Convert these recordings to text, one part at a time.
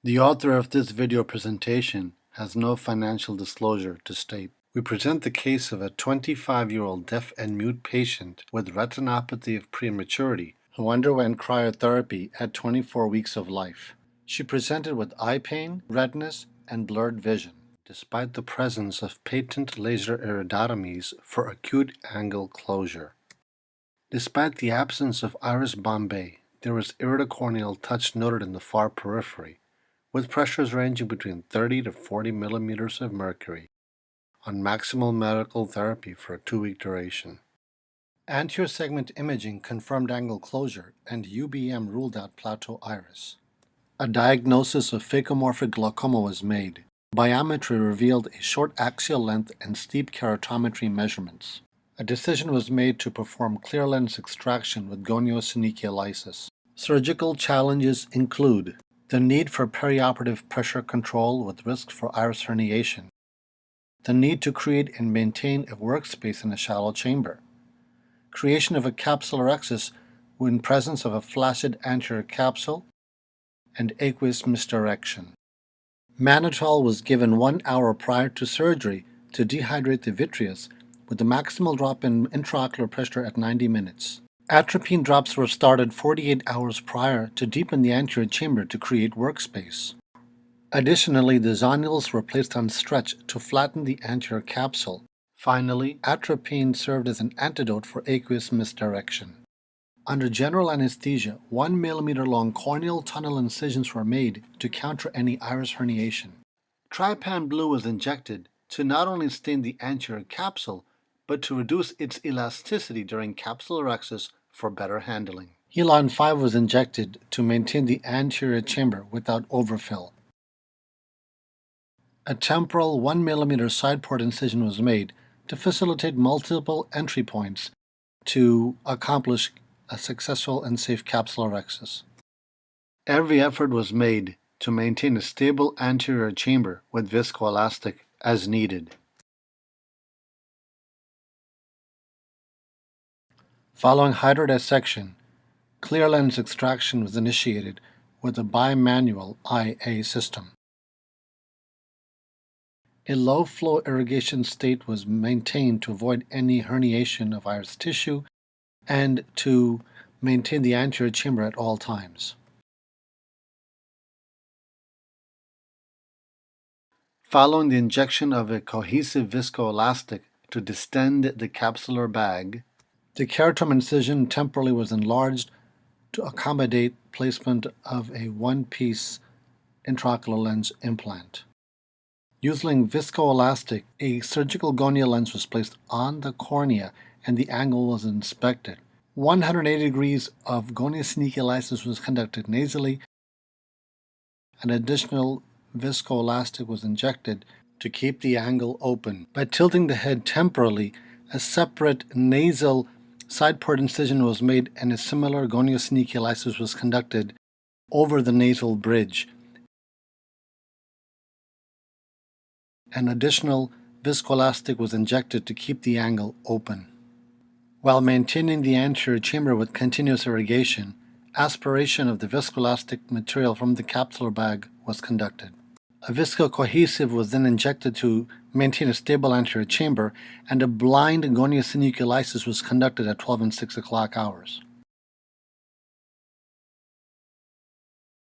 The author of this video presentation has no financial disclosure to state. We present the case of a 25-year-old deaf and mute patient with retinopathy of prematurity who underwent cryotherapy at 24 weeks of life. She presented with eye pain, redness, and blurred vision, despite the presence of patent laser iridotomies for acute angle closure. Despite the absence of iris bombé, there was iridocorneal touch noted in the far periphery, with pressures ranging between 30 to 40 millimeters of mercury on maximal medical therapy for a 2-week duration. Anterior segment imaging confirmed angle closure, and UBM ruled out plateau iris. A diagnosis of phacomorphic glaucoma was made. Biometry revealed a short axial length and steep keratometry measurements. A decision was made to perform clear lens extraction with goniosynechia. Surgical challenges include the need for perioperative pressure control with risk for iris herniation, the need to create and maintain a workspace in a shallow chamber, creation of a capsular excess in presence of a flaccid anterior capsule, and aqueous misdirection. Mannitol was given 1 hour prior to surgery to dehydrate the vitreous with a maximal drop in intraocular pressure at 90 minutes. Atropine drops were started 48 hours prior to deepen the anterior chamber to create workspace. Additionally, the zonules were placed on stretch to flatten the anterior capsule. Finally, atropine served as an antidote for aqueous misdirection. Under general anesthesia, 1 millimeter long corneal tunnel incisions were made to counter any iris herniation. Trypan blue was injected to not only stain the anterior capsule, but to reduce its elasticity during capsular excess for better handling. Helon 5 was injected to maintain the anterior chamber without overfill. A temporal 1 millimeter side port incision was made to facilitate multiple entry points to accomplish a successful and safe capsular excess. Every effort was made to maintain a stable anterior chamber with viscoelastic as needed. Following hydrodissection, clear lens extraction was initiated with a bimanual IA system. A low-flow irrigation state was maintained to avoid any herniation of iris tissue and to maintain the anterior chamber at all times. Following the injection of a cohesive viscoelastic to distend the capsular bag, the keratome incision temporally was enlarged to accommodate placement of a one-piece intraocular lens implant. Using viscoelastic, a surgical gonial lens was placed on the cornea and the angle was inspected. 180 degrees of goniosynechia was conducted nasally. An additional viscoelastic was injected to keep the angle open. By tilting the head temporally, a separate nasal side port incision was made and a similar goniosynechia was conducted over the nasal bridge. An additional viscoelastic was injected to keep the angle open. While maintaining the anterior chamber with continuous irrigation, aspiration of the viscoelastic material from the capsular bag was conducted. A viscocohesive was then injected to maintain a stable anterior chamber, and a blind goniosynechia was conducted at 12 and 6 o'clock hours.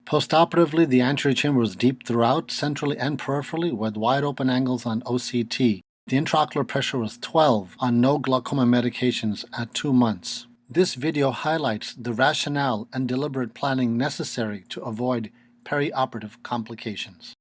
Postoperatively, the anterior chamber was deep throughout, centrally and peripherally, with wide open angles on OCT. The intraocular pressure was 12 on no glaucoma medications at 2 months. This video highlights the rationale and deliberate planning necessary to avoid perioperative complications.